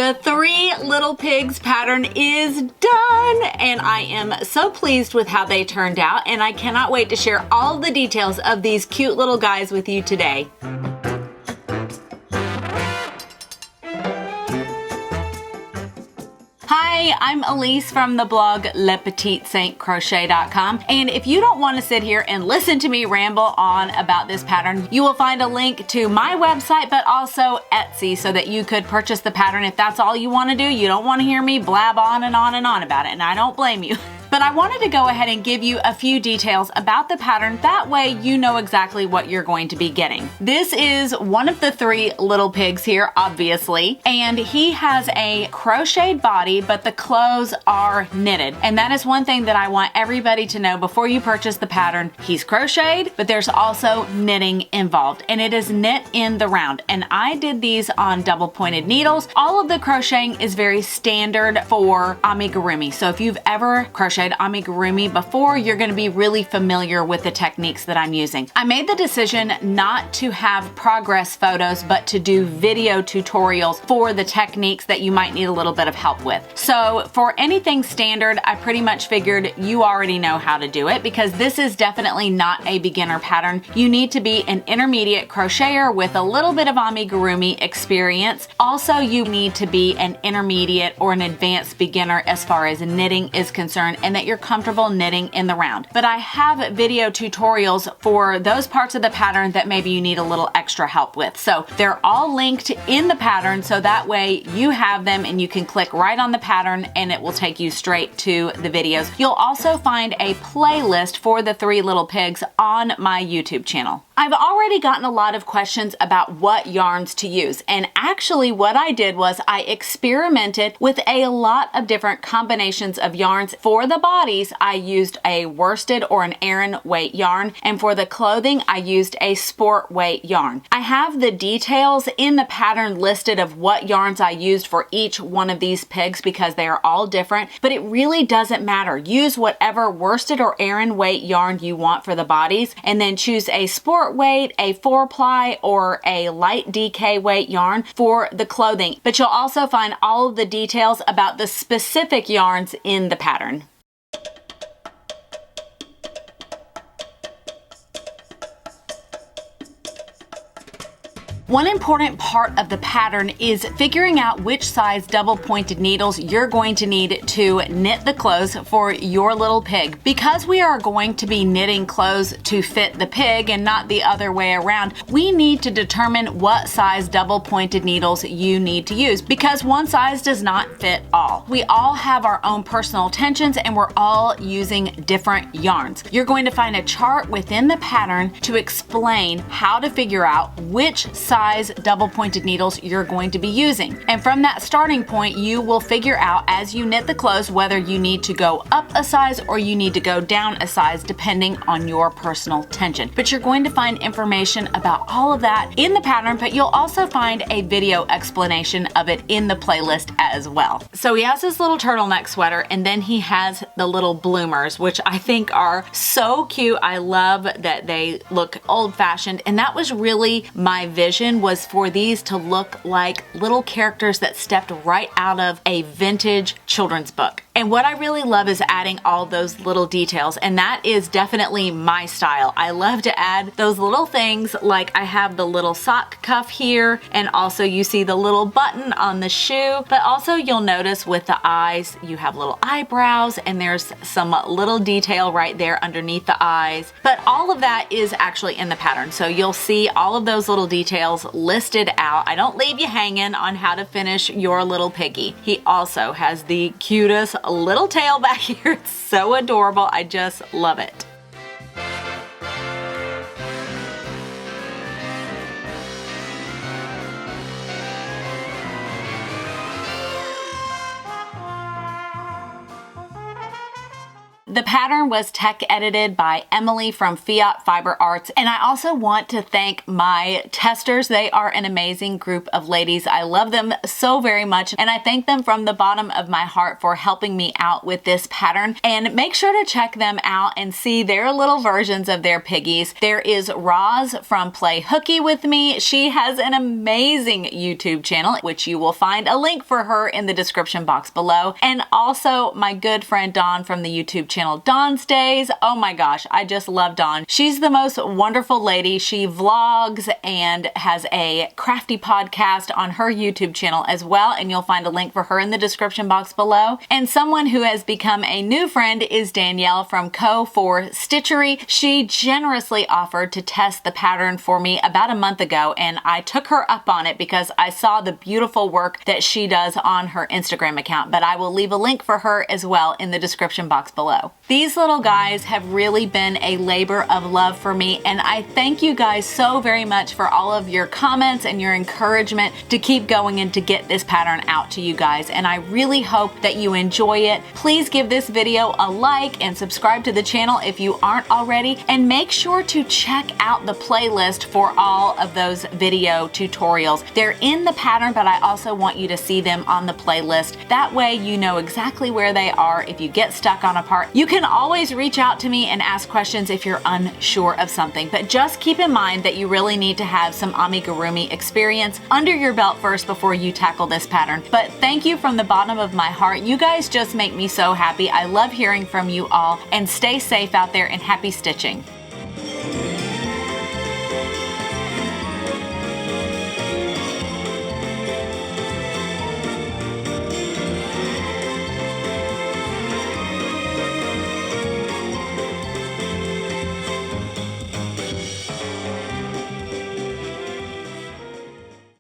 The Three Little Pigs pattern is done, and I am so pleased with how they turned out, and I cannot wait to share all the details of these cute little guys with you today. Hi, I'm Elise from the blog LePetiteSaintCrochet.com, and if you don't want to sit here and listen to me ramble on about this pattern, you will find a link to my website, but also Etsy, so that you could purchase the pattern if that's all you want to do. You don't want to hear me blab on and on and on about it, and I don't blame you. But I wanted to go ahead and give you a few details about the pattern. That way you know exactly what you're going to be getting. This is one of the three little pigs here, obviously, and he has a crocheted body, but the clothes are knitted. And that is one thing that I want everybody to know before you purchase the pattern. He's crocheted, but there's also knitting involved, and it is knit in the round. And I did these on double pointed needles. All of the crocheting is very standard for amigurumi. So if you've ever crocheted amigurumi before, you're going to be really familiar with the techniques that I'm using. I made the decision not to have progress photos, but to do video tutorials for the techniques that you might need a little bit of help with. So for anything standard, I pretty much figured you already know how to do it, because this is definitely not a beginner pattern. You need to be an intermediate crocheter with a little bit of amigurumi experience. Also, you need to be an intermediate or an advanced beginner as far as knitting is concerned, and that you're comfortable knitting in the round. But I have video tutorials for those parts of the pattern that maybe you need a little extra help with. So they're all linked in the pattern, so that way you have them and you can click right on the pattern and it will take you straight to the videos. You'll also find a playlist for the Three Little Pigs on my YouTube channel. I've already gotten a lot of questions about what yarns to use, and actually what I did was I experimented with a lot of different combinations of yarns. For the bodies, I used a worsted or an Aran weight yarn, and for the clothing, I used a sport weight yarn. I have the details in the pattern listed of what yarns I used for each one of these pigs because they are all different, but it really doesn't matter. Use whatever worsted or Aran weight yarn you want for the bodies, and then choose a sport weight, a 4-ply, or a light DK weight yarn for the clothing. But you'll also find all of the details about the specific yarns in the pattern. One important part of the pattern is figuring out which size double pointed needles you're going to need to knit the clothes for your little pig. Because we are going to be knitting clothes to fit the pig and not the other way around, we need to determine what size double pointed needles you need to use, because one size does not fit all. We all have our own personal tensions and we're all using different yarns. You're going to find a chart within the pattern to explain how to figure out which size double pointed needles you're going to be using. And from that starting point, you will figure out as you knit the clothes whether you need to go up a size or you need to go down a size depending on your personal tension. But you're going to find information about all of that in the pattern, but you'll also find a video explanation of it in the playlist as well. So he has this little turtleneck sweater, and then he has the little bloomers, which I think are so cute. I love that they look old-fashioned, and that was really my vision, was for these to look like little characters that stepped right out of a vintage children's book. And what I really love is adding all those little details, and that is definitely my style. I love to add those little things, like I have the little sock cuff here, and also you see the little button on the shoe, but also you'll notice with the eyes, you have little eyebrows, and there's some little detail right there underneath the eyes. But all of that is actually in the pattern, so you'll see all of those little details listed out. I don't leave you hanging on how to finish your little piggy. He also has the cutest little tail back here. It's so adorable. I just love it. The pattern was tech edited by Emily from Fiat Fiber Arts, and I also want to thank my testers. They are an amazing group of ladies. I love them so very much, and I thank them from the bottom of my heart for helping me out with this pattern. And make sure to check them out and see their little versions of their piggies. There is Roz from Play Hooky with Me. She has an amazing YouTube channel, which you will find a link for her in the description box below. And also my good friend Dawn from the YouTube channel Dawn's Days. Oh my gosh, I just love Dawn. She's the most wonderful lady. She vlogs and has a crafty podcast on her YouTube channel as well, and you'll find a link for her in the description box below. And someone who has become a new friend is Danielle from Co for Stitchery. She generously offered to test the pattern for me about a month ago, and I took her up on it because I saw the beautiful work that she does on her Instagram account, but I will leave a link for her as well in the description box below. These little guys have really been a labor of love for me, and I thank you guys so very much for all of your comments and your encouragement to keep going and to get this pattern out to you guys, and I really hope that you enjoy it. Please give this video a like and subscribe to the channel if you aren't already, and make sure to check out the playlist for all of those video tutorials. They're in the pattern, but I also want you to see them on the playlist. That way you know exactly where they are if you get stuck on a part. You can always reach out to me and ask questions if you're unsure of something, but just keep in mind that you really need to have some amigurumi experience under your belt first before you tackle this pattern. But thank you from the bottom of my heart. You guys just make me so happy. I love hearing from you all, and stay safe out there and happy stitching.